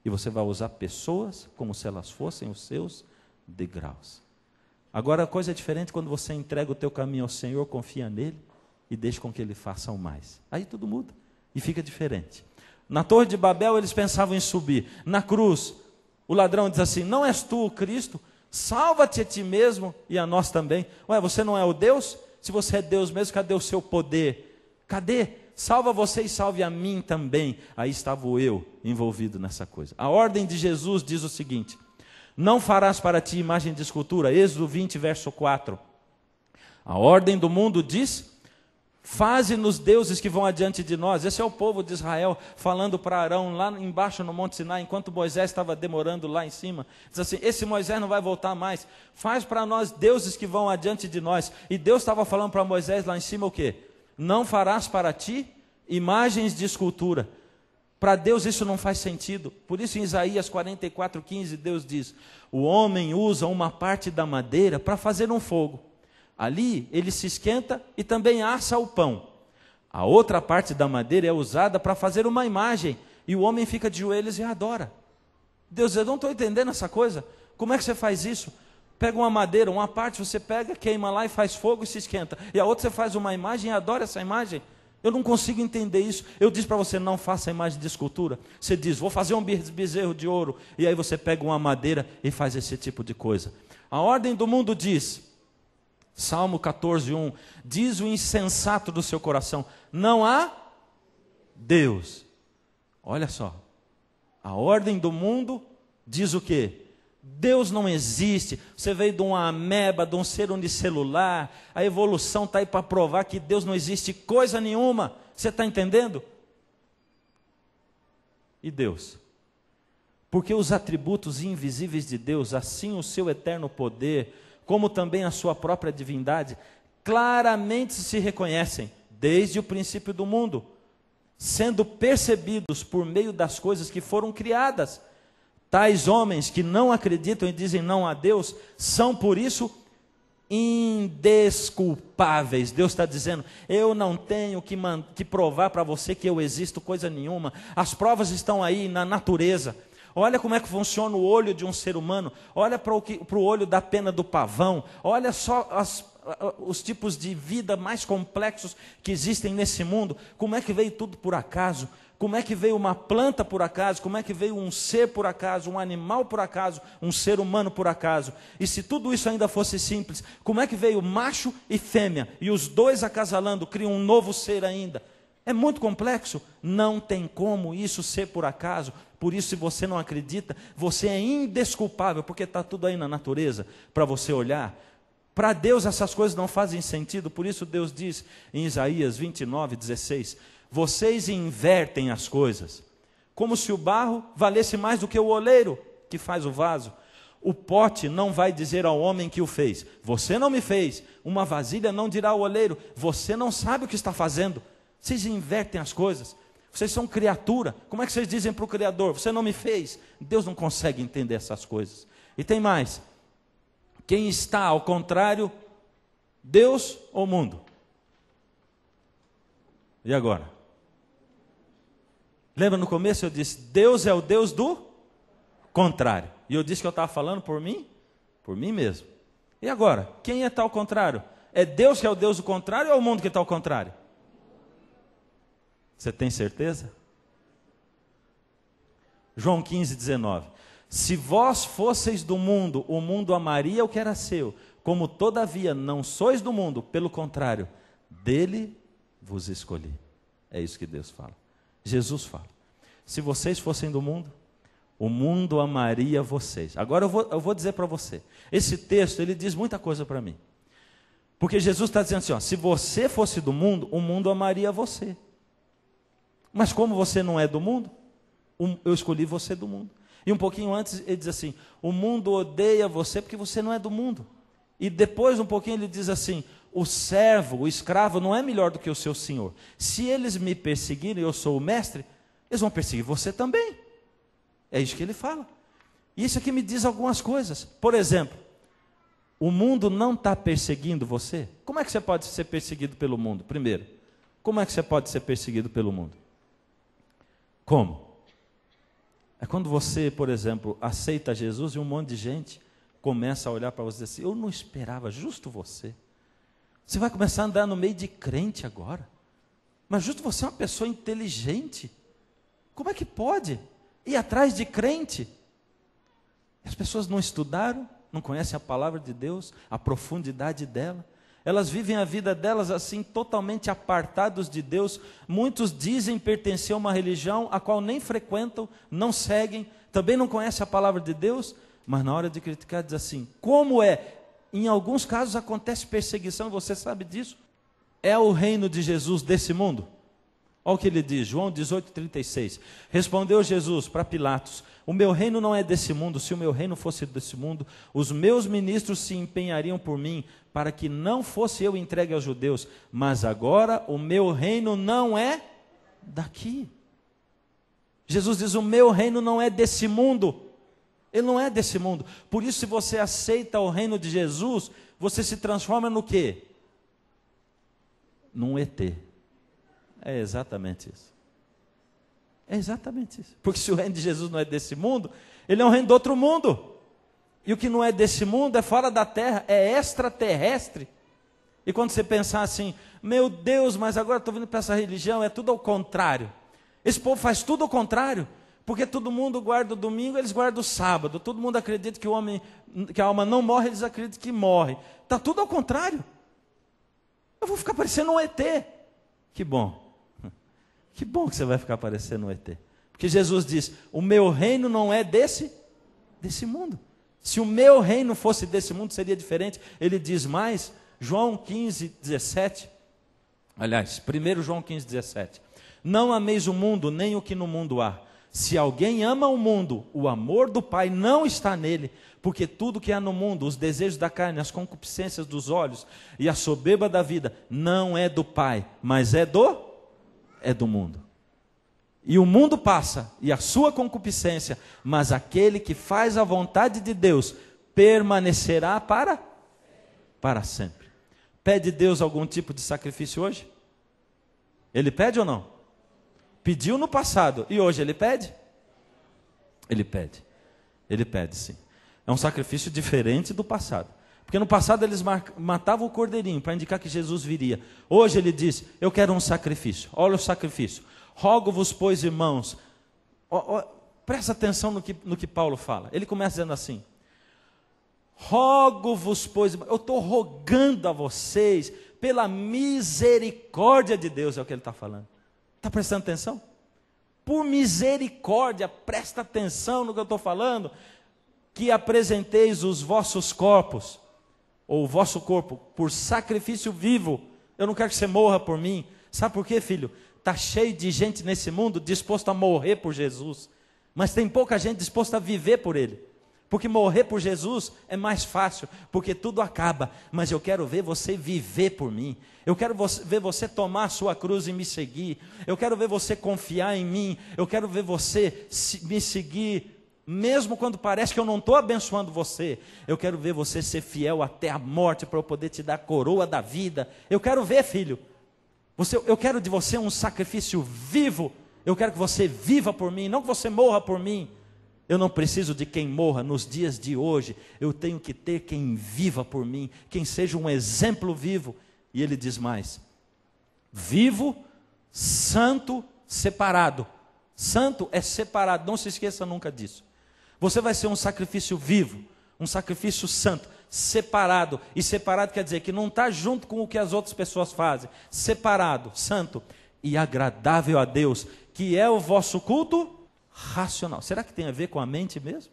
S2: E você vai usar pessoas como se elas fossem os seus degraus. Agora a coisa é diferente quando você entrega o teu caminho ao Senhor, confia nele e deixa com que ele faça o mais. Aí tudo muda e fica diferente. Na Torre de Babel eles pensavam em subir. Na cruz, o ladrão diz assim: não és tu o Cristo? Salva-te a ti mesmo e a nós também. Ué, você não é o Deus? Se você é Deus mesmo, cadê o seu poder? Cadê? Salva você e salve a mim também. Aí estava o eu envolvido nessa coisa. A ordem de Jesus diz o seguinte: não farás para ti imagem de escultura. Êxodo 20, verso 4. A ordem do mundo diz: faze-nos deuses que vão adiante de nós. Esse é o povo de Israel falando para Arão lá embaixo no Monte Sinai, enquanto Moisés estava demorando lá em cima. Diz assim: esse Moisés não vai voltar mais. Faz para nós deuses que vão adiante de nós. E Deus estava falando para Moisés lá em cima o quê? Não farás para ti imagens de escultura. Para Deus isso não faz sentido. Por isso em Isaías 44:15 Deus diz: o homem usa uma parte da madeira para fazer um fogo. Ali ele se esquenta e também assa o pão. A outra parte da madeira é usada para fazer uma imagem, e o homem fica de joelhos e adora. Deus diz: eu não estou entendendo essa coisa. Como é que você faz isso? Pega uma madeira, uma parte você pega, queima lá e faz fogo e se esquenta. E a outra você faz uma imagem e adora essa imagem. Eu não consigo entender isso. Eu disse para você, não faça imagem de escultura. Você diz, vou fazer um bezerro de ouro. E aí você pega uma madeira e faz esse tipo de coisa. A ordem do mundo diz, Salmo 14:1, diz o insensato do seu coração, não há Deus. Olha só, a ordem do mundo diz o quê? Deus não existe. Você veio de uma ameba, de um ser unicelular. A evolução está aí para provar que Deus não existe coisa nenhuma. Você está entendendo? E Deus? Porque os atributos invisíveis de Deus, assim o seu eterno poder, como também a sua própria divindade, claramente se reconhecem desde o princípio do mundo, sendo percebidos por meio das coisas que foram criadas. Tais homens que não acreditam e dizem não a Deus, são por isso indesculpáveis. Deus está dizendo, eu não tenho que provar para você que eu existo coisa nenhuma. As provas estão aí na natureza. Olha como é que funciona o olho de um ser humano. Olha para o olho da pena do pavão. Olha só os tipos de vida mais complexos que existem nesse mundo. Como é que veio tudo por acaso? Como é que veio uma planta por acaso? Como é que veio um ser por acaso? Um animal por acaso? Um ser humano por acaso? E se tudo isso ainda fosse simples, como é que veio macho e fêmea? E os dois acasalando criam um novo ser ainda? É muito complexo. Não tem como isso ser por acaso. Por isso, se você não acredita, você é indesculpável, porque está tudo aí na natureza para você olhar. Para Deus essas coisas não fazem sentido. Por isso Deus diz em Isaías 29:16, vocês invertem as coisas, como se o barro valesse mais do que o oleiro que faz o vaso. O pote não vai dizer ao homem que o fez, você não me fez. Uma vasilha não dirá ao oleiro, você não sabe o que está fazendo. Vocês invertem as coisas. Vocês são criatura. Como é que vocês dizem para o Criador, você não me fez? Deus não consegue entender essas coisas. E tem mais. Quem está ao contrário, Deus ou mundo? E agora? Lembra no começo eu disse, Deus é o Deus do contrário. E eu disse que eu estava falando por mim? Por mim mesmo. E agora? Quem está ao contrário? É Deus que é o Deus do contrário ou é o mundo que está ao contrário? Você tem certeza? João 15:19. Se vós fosseis do mundo, o mundo amaria o que era seu. Como todavia não sois do mundo, pelo contrário, dele vos escolhi. É isso que Deus fala. Jesus fala. Se vocês fossem do mundo, o mundo amaria vocês. Agora eu vou dizer para você. Esse texto, ele diz muita coisa para mim. Porque Jesus está dizendo assim, ó, se você fosse do mundo, o mundo amaria você. Mas como você não é do mundo, eu escolhi você do mundo. E um pouquinho antes ele diz assim, o mundo odeia você porque você não é do mundo. E depois um pouquinho ele diz assim, o servo, o escravo não é melhor do que o seu senhor. Se eles me perseguirem, eu sou o mestre, eles vão perseguir você também. É isso que ele fala. E isso aqui me diz algumas coisas. Por exemplo, o mundo não está perseguindo você. Como é que você pode ser perseguido pelo mundo? Primeiro, como é que você pode ser perseguido pelo mundo? Como? É quando você, por exemplo, aceita Jesus e um monte de gente começa a olhar para você e dizer assim, eu não esperava, justo você. Você vai começar a andar no meio de crente agora. Mas justo você é uma pessoa inteligente. Como é que pode ir atrás de crente? As pessoas não estudaram, não conhecem a palavra de Deus, a profundidade dela. Elas vivem a vida delas assim, totalmente apartados de Deus. Muitos dizem pertencer a uma religião a qual nem frequentam, não seguem, também não conhecem a palavra de Deus, mas na hora de criticar diz assim, como é? Em alguns casos acontece perseguição, você sabe disso? É o reino de Jesus desse mundo? Olha o que ele diz, João 18:36. Respondeu Jesus para Pilatos, o meu reino não é desse mundo, se o meu reino fosse desse mundo, os meus ministros se empenhariam por mim, para que não fosse eu entregue aos judeus, mas agora o meu reino não é daqui. Jesus diz, o meu reino não é desse mundo. Ele não é desse mundo. Por isso, se você aceita o reino de Jesus, você se transforma no quê? Num ET. É exatamente isso. É exatamente isso. Porque se o reino de Jesus não é desse mundo, ele é um reino de outro mundo. E o que não é desse mundo é fora da terra, é extraterrestre. E quando você pensar assim, meu Deus, mas agora estou vindo para essa religião, é tudo ao contrário. Esse povo faz tudo ao contrário, porque todo mundo guarda o domingo, eles guardam o sábado. Todo mundo acredita que a alma não morre, eles acreditam que morre. Está tudo ao contrário. Eu vou ficar parecendo um ET. Que bom. Que bom que você vai ficar parecendo um ET. Porque Jesus diz, o meu reino não é desse mundo. Se o meu reino fosse desse mundo, seria diferente. Ele diz mais, João 15, 17. Aliás, 1 João 15, 17. Não ameis o mundo, nem o que no mundo há. Se alguém ama o mundo, o amor do Pai não está nele. Porque tudo que há no mundo, os desejos da carne, as concupiscências dos olhos e a soberba da vida, não é do Pai, mas é do mundo. E o mundo passa, e a sua concupiscência, mas aquele que faz a vontade de Deus permanecerá para sempre. Pede Deus algum tipo de sacrifício hoje? Ele pede ou não? Pediu no passado, e hoje ele pede? Ele pede sim. É um sacrifício diferente do passado. Porque no passado eles matavam o cordeirinho para indicar que Jesus viria. Hoje ele diz, eu quero um sacrifício. Olha o sacrifício. Rogo-vos, pois, irmãos. Presta atenção no que Paulo fala. Ele começa dizendo assim. Rogo-vos, pois, eu estou rogando a vocês pela misericórdia de Deus, é o que ele está falando. Está prestando atenção? Por misericórdia, presta atenção no que eu estou falando, que apresenteis os vossos corpos, ou o vosso corpo, por sacrifício vivo. Eu não quero que você morra por mim. Sabe por quê, filho? Está cheio de gente nesse mundo disposta a morrer por Jesus, mas tem pouca gente disposta a viver por Ele. Porque morrer por Jesus é mais fácil, porque tudo acaba. Mas eu quero ver você viver por mim. Eu quero ver você tomar a sua cruz e me seguir. Eu quero ver você confiar em mim. Eu quero ver você me seguir, mesmo quando parece que eu não estou abençoando você. Eu quero ver você ser fiel até a morte, para eu poder te dar a coroa da vida. Eu quero ver, filho. Eu quero de você um sacrifício vivo. Eu quero que você viva por mim, não que você morra por mim. Eu não preciso de quem morra nos dias de hoje. Eu tenho que ter quem viva por mim, quem seja um exemplo vivo. E ele diz mais: vivo, santo, separado. Santo é separado, não se esqueça nunca disso. Você vai ser um sacrifício vivo, um sacrifício santo, separado. E separado quer dizer que não está junto com o que as outras pessoas fazem. Separado, santo e agradável a Deus, que é o vosso culto racional. Será que tem a ver com a mente mesmo?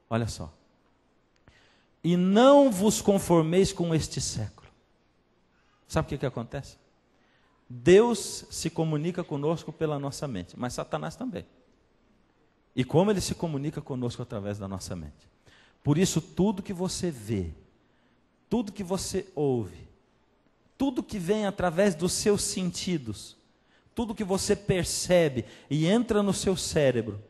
S2: Olha só. E não vos conformeis com este século. Sabe o que acontece? Deus se comunica conosco pela nossa mente, mas Satanás também. E como ele se comunica conosco através da nossa mente? Por isso, tudo que você vê, tudo que você ouve, tudo que vem através dos seus sentidos, tudo que você percebe e entra no seu cérebro,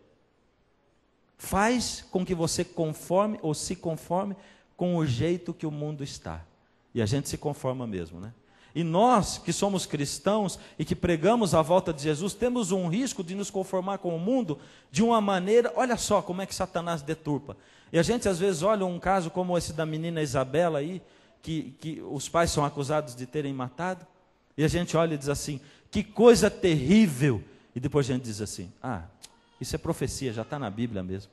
S2: faz com que você conforme ou se conforme com o jeito que o mundo está. E a gente se conforma mesmo, né? E nós que somos cristãos e que pregamos a volta de Jesus, temos um risco de nos conformar com o mundo de uma maneira, olha só como é que Satanás deturpa. E a gente às vezes olha um caso como esse da menina Isabela aí, que os pais são acusados de terem matado, e a gente olha e diz assim, que coisa terrível. E depois a gente diz assim, isso é profecia, já está na Bíblia mesmo.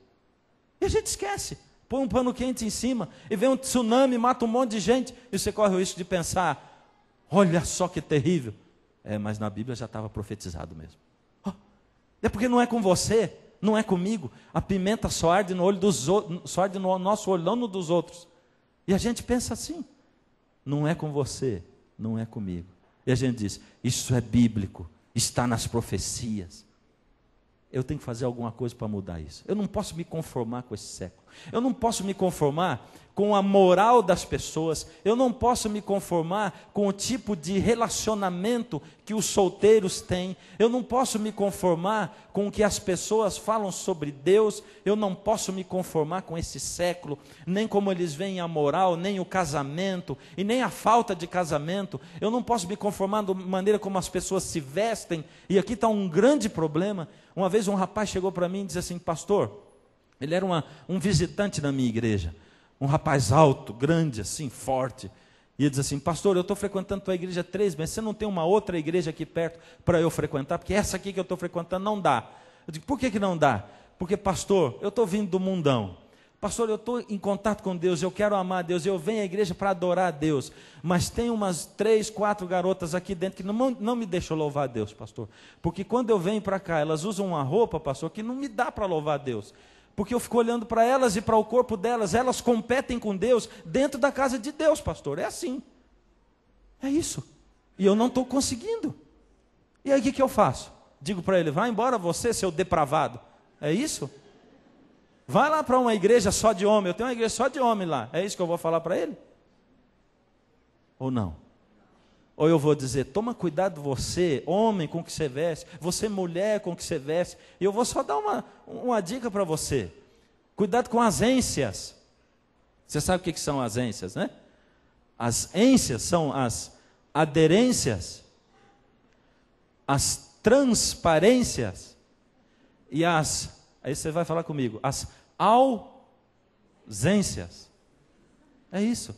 S2: E a gente esquece, põe um pano quente em cima, e vem um tsunami, mata um monte de gente, e você corre o risco de pensar, olha só que terrível. Mas na Bíblia já estava profetizado mesmo. É porque não é com você, não é comigo. A pimenta só arde no olho dos outros, só arde no nosso olho, não no dos outros. E a gente pensa assim, não é com você, não é comigo. E a gente diz, isso é bíblico, está nas profecias. Eu tenho que fazer alguma coisa para mudar isso. Eu não posso me conformar com esse século. Eu não posso me conformar com a moral das pessoas. Eu não posso me conformar com o tipo de relacionamento que os solteiros têm. Eu não posso me conformar com o que as pessoas falam sobre Deus. Eu não posso me conformar com esse século, nem como eles veem a moral, nem o casamento, e nem a falta de casamento. Eu não posso me conformar da maneira como as pessoas se vestem. E aqui está um grande problema. Uma vez um rapaz chegou para mim e disse assim, pastor, ele era um visitante na minha igreja, um rapaz alto, grande assim, forte, E ele diz assim, pastor, eu estou frequentando a tua igreja há 3 meses, você não tem uma outra igreja aqui perto para eu frequentar? Porque essa aqui que eu estou frequentando não dá. Eu digo, por que não dá? Porque, pastor, eu estou vindo do mundão. Pastor, eu estou em contato com Deus, eu quero amar a Deus, eu venho à igreja para adorar a Deus. Mas tem umas 3, 4 garotas aqui dentro que não me deixam louvar a Deus, pastor. Porque quando eu venho para cá, elas usam uma roupa, pastor, que não me dá para louvar a Deus. Porque eu fico olhando para elas e para o corpo delas, elas competem com Deus dentro da casa de Deus, pastor. É assim. É isso. E eu não estou conseguindo. E aí o que eu faço? Digo para ele, vai embora você, seu depravado. É isso? Vai lá para uma igreja só de homem, eu tenho uma igreja só de homem lá. É isso que eu vou falar para ele? Ou não? Ou eu vou dizer, toma cuidado você, homem, com o que você veste, você, mulher, com o que você veste. E eu vou só dar uma dica para você. Cuidado com as ênsias. Você sabe o que são as ênsias, né? As ênsias são as aderências, as transparências e as, aí você vai falar comigo, as ausências. É isso.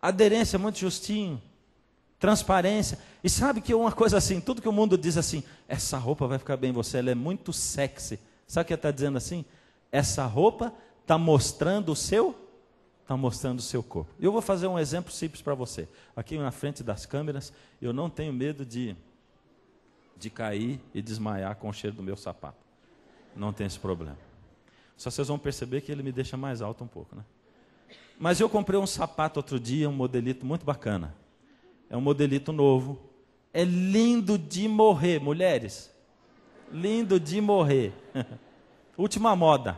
S2: Aderência, muito justinho. Transparência. E sabe que uma coisa assim, tudo que o mundo diz assim, essa roupa vai ficar bem em você, ela é muito sexy. Sabe o que ele está dizendo assim? Essa roupa está mostrando o seu corpo. Eu vou fazer um exemplo simples para você. Aqui na frente das câmeras, eu não tenho medo de cair e desmaiar com o cheiro do meu sapato. Não tem esse problema. Só vocês vão perceber que ele me deixa mais alto um pouco, né? Mas eu comprei um sapato outro dia, um modelito muito bacana. É um modelito novo. É lindo de morrer, mulheres. Lindo de morrer. Última moda.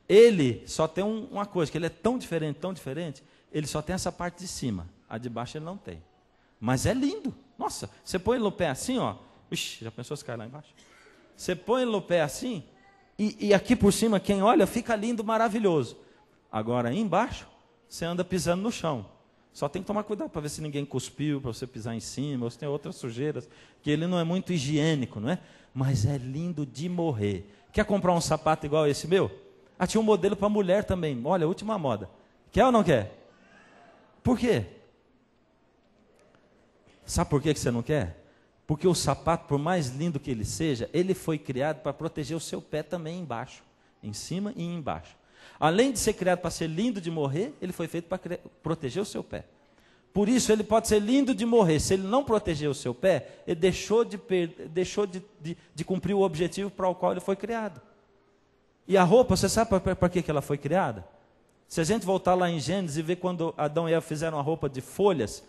S2: Ele só tem uma coisa, que ele é tão diferente, ele só tem essa parte de cima. A de baixo ele não tem. Mas é lindo. Nossa, você põe ele no pé assim, ó. Ixi, já pensou se cai lá embaixo? Você põe ele no pé assim, e aqui por cima, quem olha, fica lindo, maravilhoso. Agora, aí embaixo, você anda pisando no chão. Só tem que tomar cuidado para ver se ninguém cuspiu, para você pisar em cima, ou se tem outras sujeiras, que ele não é muito higiênico, não é? Mas é lindo de morrer. Quer comprar um sapato igual esse meu? Ah, tinha um modelo para mulher também. Olha, última moda. Quer ou não quer? Por quê? Sabe por que você não quer? Porque o sapato, por mais lindo que ele seja, ele foi criado para proteger o seu pé também embaixo. Em cima e embaixo. Além de ser criado para ser lindo de morrer, ele foi feito para proteger o seu pé. Por isso, ele pode ser lindo de morrer. Se ele não proteger o seu pé, ele deixou de cumprir o objetivo para o qual ele foi criado. E a roupa, você sabe para que ela foi criada? Se a gente voltar lá em Gênesis e ver quando Adão e Eva fizeram uma roupa de folhas,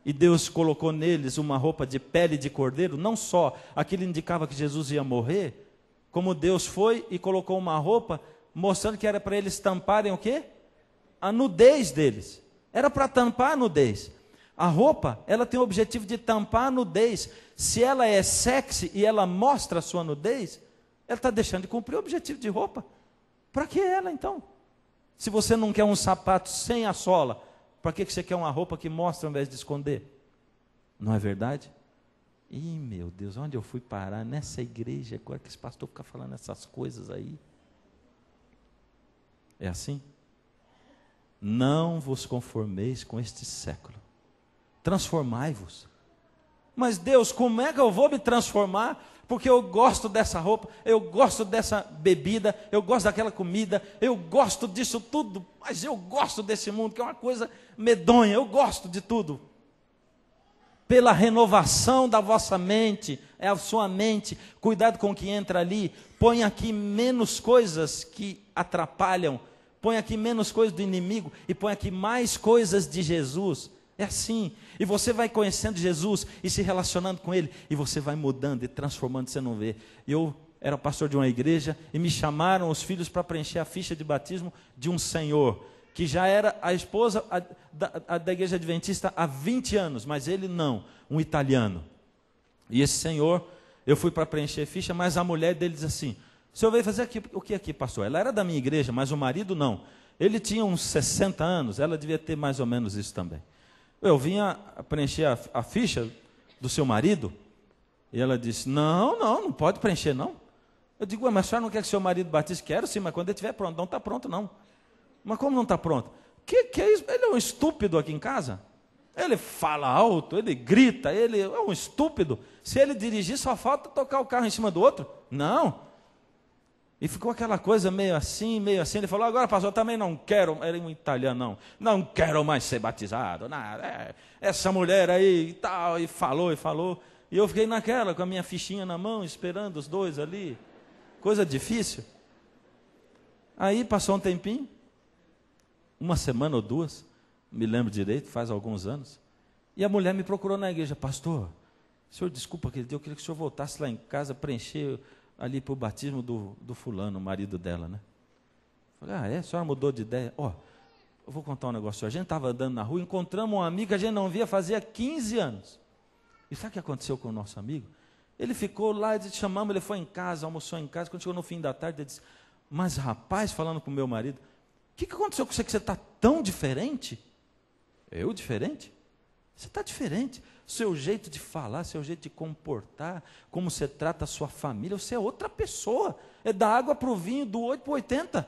S2: e Deus colocou neles uma roupa de pele de cordeiro, não só aquilo indicava que Jesus ia morrer, como Deus foi e colocou uma roupa mostrando que era para eles tamparem o quê? A nudez deles. Era para tampar a nudez. A roupa, ela tem o objetivo de tampar a nudez. Se ela é sexy e ela mostra a sua nudez, ela está deixando de cumprir o objetivo de roupa. Para que ela, então? Se você não quer um sapato sem a sola, para que você quer uma roupa que mostra ao invés de esconder? Não é verdade? Ih, meu Deus, onde eu fui parar? Nessa igreja, agora que esse pastor fica falando essas coisas aí. É assim? Não vos conformeis com este século. Transformai-vos. Mas Deus, como é que eu vou me transformar? Porque eu gosto dessa roupa, eu gosto dessa bebida, eu gosto daquela comida, eu gosto disso tudo, mas eu gosto desse mundo, que é uma coisa medonha, eu gosto de tudo. Pela renovação da vossa mente, é a sua mente, cuidado com o que entra ali, põe aqui menos coisas que atrapalham, põe aqui menos coisas do inimigo e põe aqui mais coisas de Jesus. É assim, e você vai conhecendo Jesus e se relacionando com Ele, e você vai mudando e transformando, você não vê. Eu era pastor de uma igreja e me chamaram os filhos para preencher a ficha de batismo de um senhor, que já era a esposa da igreja adventista há 20 anos, mas ele não, um italiano. E esse senhor, eu fui para preencher a ficha, mas a mulher dele diz assim, o senhor veio fazer o que aqui, pastor? Ela era da minha igreja, mas o marido não. Ele tinha uns 60 anos, ela devia ter mais ou menos isso também. Eu vinha preencher a ficha do seu marido, e ela disse, não pode preencher não. Eu digo, mas a senhora não quer que seu marido batize? Quero sim, mas quando ele estiver pronto. Não está pronto não. Mas como não está pronto? que é isso? Ele é um estúpido aqui em casa? Ele fala alto, ele grita, ele é um estúpido. Se ele dirigir, só falta tocar o carro em cima do outro? Não. E ficou aquela coisa meio assim. Ele falou, agora pastor, eu também não quero, era um italiano, não quero mais ser batizado. Nada, essa mulher aí e tal, e falou. E eu fiquei naquela, com a minha fichinha na mão, esperando os dois ali. Coisa difícil. Aí passou um tempinho, uma semana ou duas, me lembro direito, faz alguns anos, e a mulher me procurou na igreja, pastor, senhor, desculpa aquele dia, eu queria que o senhor voltasse lá em casa, preencher ali para o batismo do fulano, o marido dela, né? Falei, a senhora mudou de ideia? Eu vou contar um negócio, a gente estava andando na rua, encontramos um amigo que a gente não via fazia 15 anos, e sabe o que aconteceu com o nosso amigo? Ele ficou lá, chamamos, ele foi em casa, almoçou em casa, quando chegou no fim da tarde, ele disse, mas rapaz, falando com o meu marido, o que aconteceu com você que você está tão diferente? Eu diferente? Você está diferente. Seu jeito de falar, seu jeito de comportar, como você trata a sua família, você é outra pessoa. É da água para o vinho, do 8 para o 80. O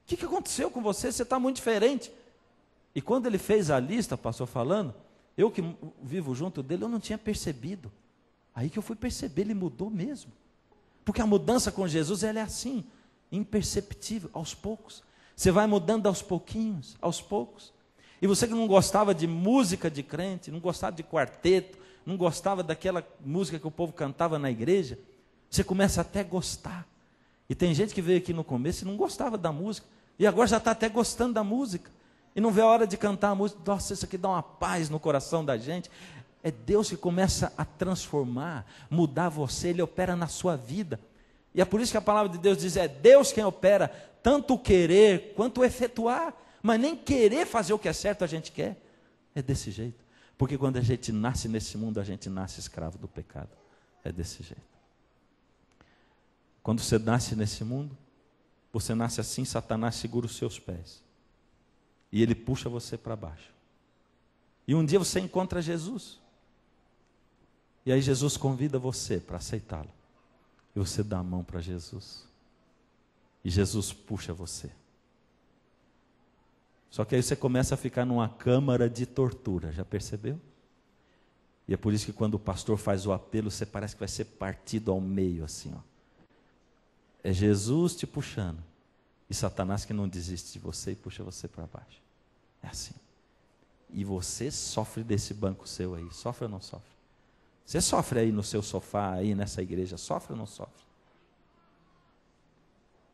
S2: que aconteceu com você? Você está muito diferente. E quando ele fez a lista, pastor falando, eu que vivo junto dele, eu não tinha percebido. Aí que eu fui perceber, ele mudou mesmo. Porque a mudança com Jesus, ela é assim, imperceptível, aos poucos. Você vai mudando aos pouquinhos, aos poucos. E você que não gostava de música de crente, não gostava de quarteto, não gostava daquela música que o povo cantava na igreja, você começa até a gostar. E tem gente que veio aqui no começo e não gostava da música, e agora já está até gostando da música, e não vê a hora de cantar a música. Nossa, isso aqui dá uma paz no coração da gente. É Deus que começa a transformar, mudar você, Ele opera na sua vida. E é por isso que a palavra de Deus diz, é Deus quem opera, tanto o querer quanto o efetuar. Mas nem querer fazer o que é certo a gente quer. É desse jeito. Porque quando a gente nasce nesse mundo, a gente nasce escravo do pecado. É desse jeito. Quando você nasce nesse mundo, você nasce assim, Satanás segura os seus pés. E ele puxa você para baixo. E um dia você encontra Jesus. E aí Jesus convida você para aceitá-lo. E você dá a mão para Jesus. E Jesus puxa você. Só que aí você começa a ficar numa câmara de tortura, já percebeu? E é por isso que quando o pastor faz o apelo, você parece que vai ser partido ao meio, assim, ó. É Jesus te puxando, e Satanás que não desiste de você e puxa você para baixo. É assim. E você sofre desse banco seu aí, sofre ou não sofre? Você sofre aí no seu sofá, aí nessa igreja, sofre ou não sofre?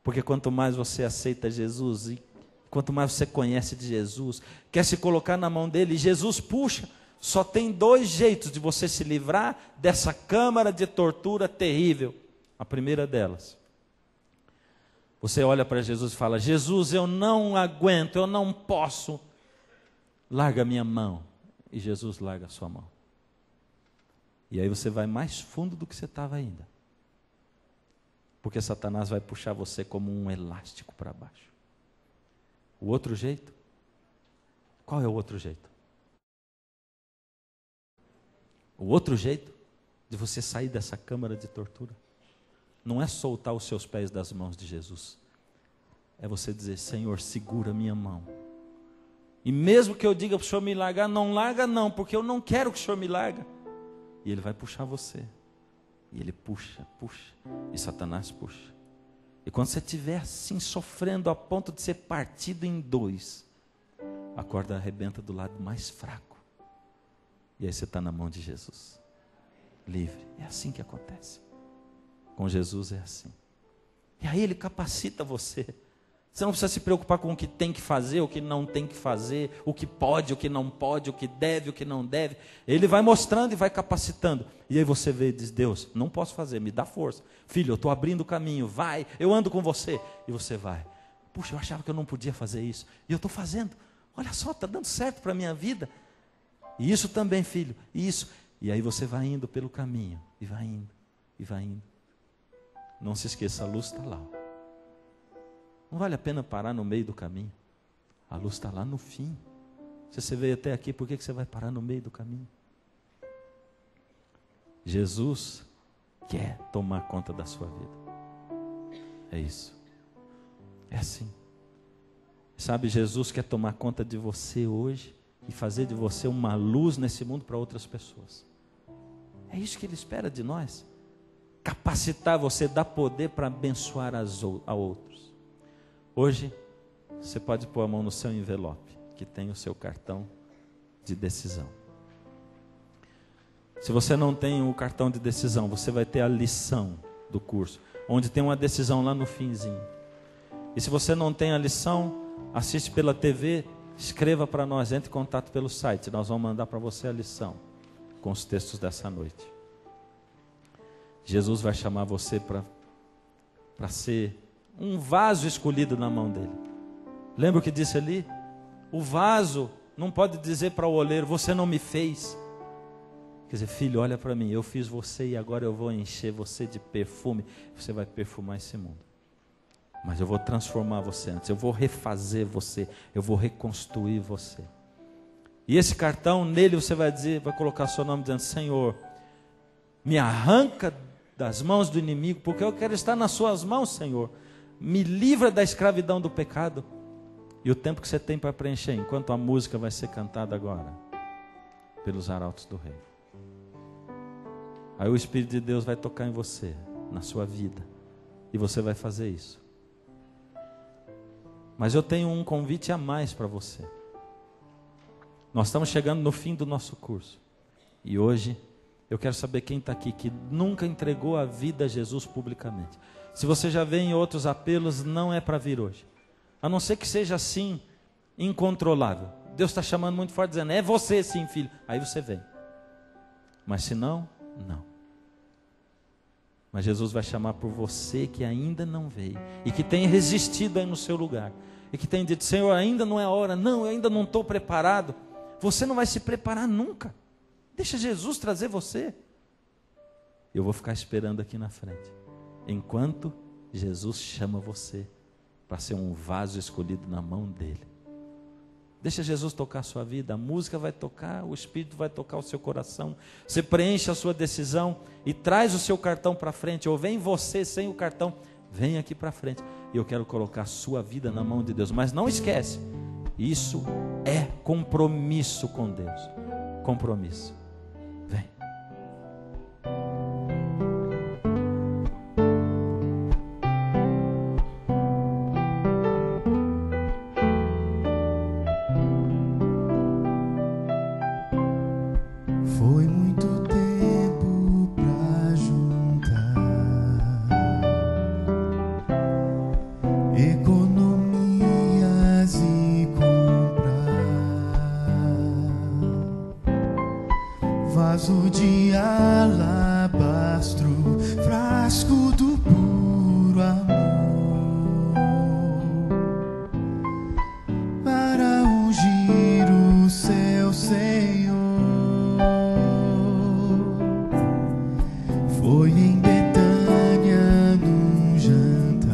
S2: Porque quanto mais você aceita Jesus e quanto mais você conhece de Jesus, quer se colocar na mão dele, e Jesus puxa. Só tem dois jeitos de você se livrar dessa câmara de tortura terrível. A primeira delas, você olha para Jesus e fala, Jesus, eu não aguento, eu não posso. Larga a minha mão. E Jesus larga a sua mão. E aí você vai mais fundo do que você estava ainda. Porque Satanás vai puxar você como um elástico para baixo. O outro jeito? Qual é o outro jeito? O outro jeito de você sair dessa câmara de tortura não é soltar os seus pés das mãos de Jesus. É você dizer, Senhor, segura minha mão. E mesmo que eu diga para o Senhor me largar, não larga não, porque eu não quero que o Senhor me largue. E Ele vai puxar você. E Ele puxa. E Satanás puxa. E quando você estiver assim, sofrendo a ponto de ser partido em dois, a corda arrebenta do lado mais fraco. E aí você está na mão de Jesus. Livre. É assim que acontece. Com Jesus é assim. E aí Ele capacita você. Você não precisa se preocupar com o que tem que fazer, o que não tem que fazer, o que pode, o que não pode, o que deve, o que não deve. Ele vai mostrando e vai capacitando. E aí você vê e diz, Deus, não posso fazer, me dá força. Filho, eu estou abrindo o caminho, vai, eu ando com você. E você vai. Puxa, eu achava que eu não podia fazer isso. E eu estou fazendo. Olha só, está dando certo para a minha vida. E isso também, filho, isso. E aí você vai indo pelo caminho, e vai indo, e vai indo. Não se esqueça, a luz está lá. Não vale a pena parar no meio do caminho. A luz está lá no fim. Se você veio até aqui, por que você vai parar no meio do caminho? Jesus quer tomar conta da sua vida. É isso. É assim. Sabe, Jesus quer tomar conta de você hoje e fazer de você uma luz nesse mundo para outras pessoas. É isso que Ele espera de nós. Capacitar você, dar poder para abençoar a outros. Hoje, você pode pôr a mão no seu envelope, que tem o seu cartão de decisão. Se você não tem o cartão de decisão, você vai ter a lição do curso, onde tem uma decisão lá no finzinho. E se você não tem a lição, assiste pela TV, escreva para nós, entre em contato pelo site, nós vamos mandar para você a lição, com os textos dessa noite. Jesus vai chamar você para ser um vaso escolhido na mão dele. Lembra o que disse ali? O vaso não pode dizer para o oleiro, você não me fez. Quer dizer, filho, olha para mim, eu fiz você e agora eu vou encher você de perfume. Você vai perfumar esse mundo. Mas eu vou transformar você antes, eu vou refazer você, eu vou reconstruir você. E esse cartão, nele você vai dizer, vai colocar seu nome dizendo, Senhor, me arranca das mãos do inimigo, porque eu quero estar nas suas mãos, Senhor. Me livra da escravidão do pecado. E o tempo que você tem para preencher, enquanto a música vai ser cantada agora, pelos arautos do rei. Aí o Espírito de Deus vai tocar em você, na sua vida, e você vai fazer isso. Mas eu tenho um convite a mais para você. Nós estamos chegando no fim do nosso curso. E hoje, eu quero saber quem está aqui, que nunca entregou a vida a Jesus publicamente. Se você já vê em outros apelos, não é para vir hoje. A não ser que seja assim, incontrolável. Deus está chamando muito forte, dizendo, é você sim, filho. Aí você vem. Mas se não, não. Mas Jesus vai chamar por você que ainda não veio. E que tem resistido aí no seu lugar. E que tem dito, Senhor, ainda não é a hora. Não, eu ainda não estou preparado. Você não vai se preparar nunca. Deixa Jesus trazer você. Eu vou ficar esperando aqui na frente. Enquanto Jesus chama você para ser um vaso escolhido na mão dele. Deixa Jesus tocar a sua vida, a música vai tocar, o Espírito vai tocar o seu coração. Você preenche a sua decisão e traz o seu cartão para frente, ou vem você sem o cartão, vem aqui para frente. E eu quero colocar a sua vida na mão de Deus. Mas não esquece, isso é compromisso com Deus. Compromisso. Vem.
S3: Foi muito tempo pra juntar economias e comprar vaso de alabastro, frasco do puro amor, para ungir o seu Senhor. Foi em Betânia num jantar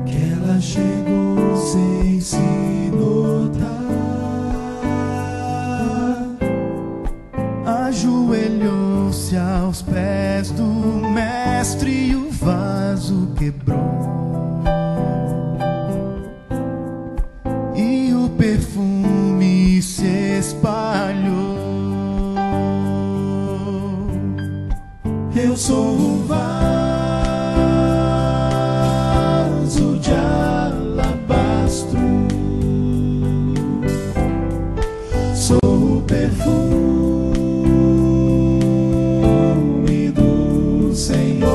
S3: que ela chegou sem se notar, ajoelhou-se aos pés do mestre e o vaso quebrou, e o perfume se espalhou. Eu sou um vaso de alabastro, sou o perfume do Senhor.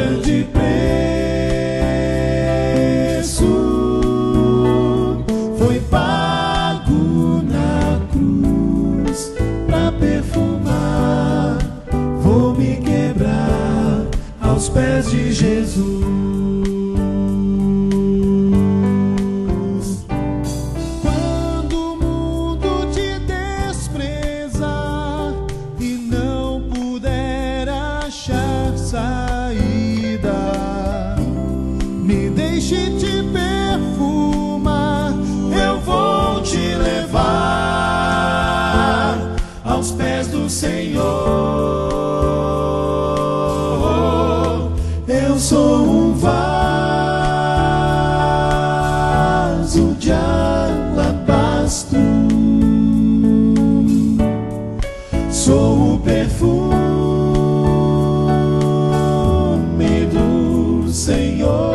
S3: grande preço foi pago na cruz pra perfumar. Vou me quebrar aos pés de Jesus. Quando o mundo te desprezar e não puder achar saída, me deixe te perfumar. Eu vou te levar aos pés do Senhor. Eu sou um vaso de alabastro, sou o perfume do Senhor.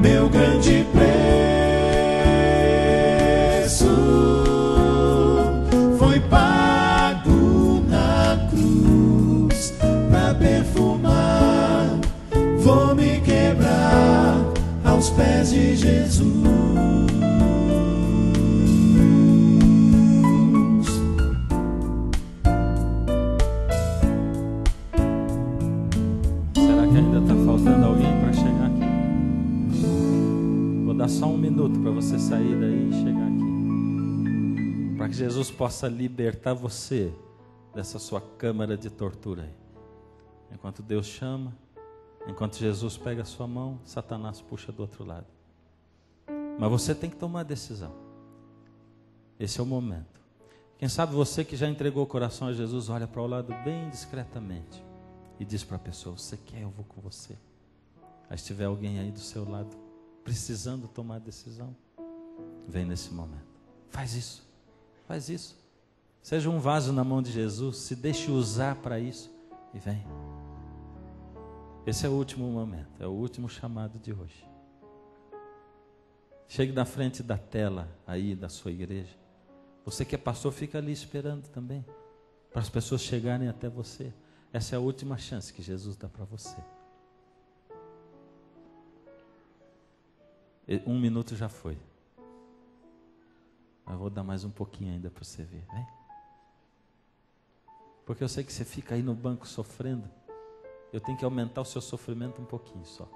S3: Meu grande preço foi pago na cruz pra perfumar. Vou me quebrar aos pés de Jesus.
S2: Será que ainda está faltando alguém para chegar aqui? Vou dar só um minuto para você sair daí e chegar aqui, para que Jesus possa libertar você dessa sua câmara de tortura aí. Enquanto Deus chama, enquanto Jesus pega a sua mão, Satanás puxa do outro lado. Mas você tem que tomar a decisão. Esse é o momento. Quem sabe você que já entregou o coração a Jesus, olha para o lado bem discretamente e diz para a pessoa: você quer, eu vou com você. Aí se tiver alguém aí do seu lado precisando tomar a decisão, vem nesse momento. Faz isso, faz isso. Seja um vaso na mão de Jesus, se deixe usar para isso e vem. Esse é o último momento, é o último chamado de hoje. Chegue na frente da tela aí da sua igreja. Você que é pastor, fica ali esperando também, para as pessoas chegarem até você. Essa é a última chance que Jesus dá para você. 1 minuto já foi. Mas vou dar mais um pouquinho ainda para você ver, vem. Porque eu sei que você fica aí no banco sofrendo. Eu tenho que aumentar o seu sofrimento um pouquinho só.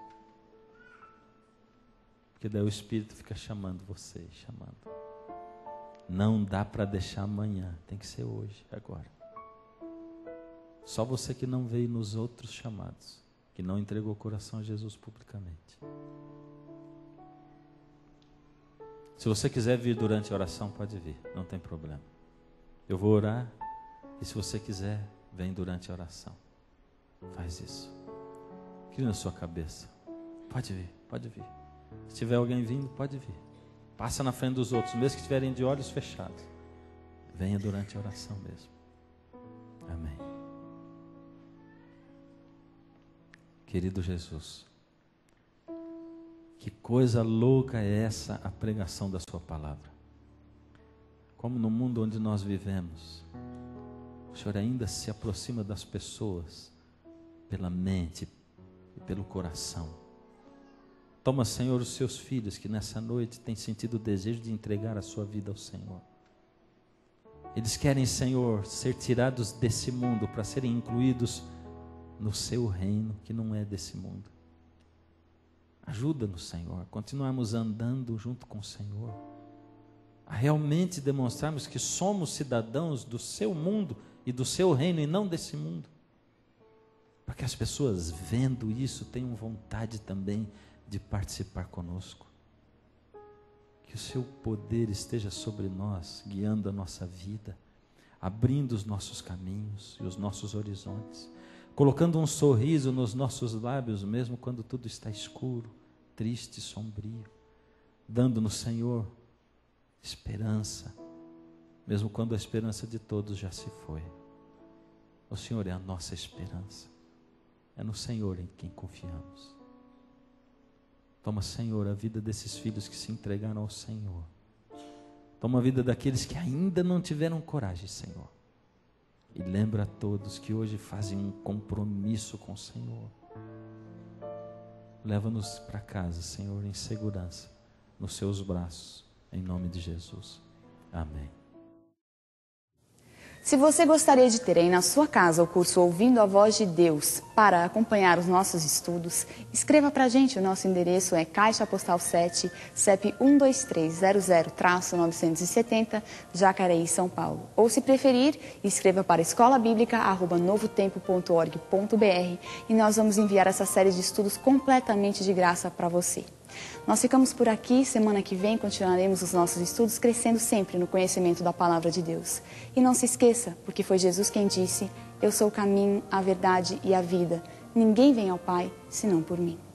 S2: Porque daí o Espírito fica chamando você, chamando. Não dá para deixar amanhã, tem que ser hoje, agora. Só você que não veio nos outros chamados, que não entregou o coração a Jesus publicamente. Se você quiser vir durante a oração, pode vir, não tem problema. Eu vou orar, e se você quiser, vem durante a oração. Faz isso. Crie na sua cabeça. Pode vir, pode vir. Se tiver alguém vindo, pode vir. Passa na frente dos outros, mesmo que estiverem de olhos fechados. Venha durante a oração mesmo. Amém. Querido Jesus, que coisa louca é essa a pregação da sua palavra. Como no mundo onde nós vivemos, o Senhor ainda se aproxima das pessoas pela mente e pelo coração. Toma, Senhor, os seus filhos que nessa noite têm sentido o desejo de entregar a sua vida ao Senhor. Eles querem, Senhor, ser tirados desse mundo para serem incluídos no seu reino, que não é desse mundo. Ajuda-nos, Senhor, a continuarmos andando junto com o Senhor, a realmente demonstrarmos que somos cidadãos do seu mundo e do seu reino e não desse mundo. Para que as pessoas vendo isso tenham vontade também de participar conosco. Que o seu poder esteja sobre nós, guiando a nossa vida, abrindo os nossos caminhos e os nossos horizontes, colocando um sorriso nos nossos lábios, mesmo quando tudo está escuro, triste, sombrio, dando-nos, Senhor, esperança, mesmo quando a esperança de todos já se foi. O Senhor é a nossa esperança. É no Senhor em quem confiamos. Toma, Senhor, a vida desses filhos que se entregaram ao Senhor. Toma a vida daqueles que ainda não tiveram coragem, Senhor. E lembra a todos que hoje fazem um compromisso com o Senhor. Leva-nos para casa, Senhor, em segurança, nos seus braços, em nome de Jesus. Amém.
S1: Se você gostaria de ter aí na sua casa o curso Ouvindo a Voz de Deus para acompanhar os nossos estudos, escreva para a gente. O nosso endereço é Caixa Postal 7, CEP 12300-970, Jacareí, São Paulo. Ou, se preferir, escreva para escolabiblica@novotempo.org.br e nós vamos enviar essa série de estudos completamente de graça para você. Nós ficamos por aqui. Semana que vem continuaremos os nossos estudos, crescendo sempre no conhecimento da Palavra de Deus. E não se esqueça, porque foi Jesus quem disse: eu sou o caminho, a verdade e a vida. Ninguém vem ao Pai senão por mim.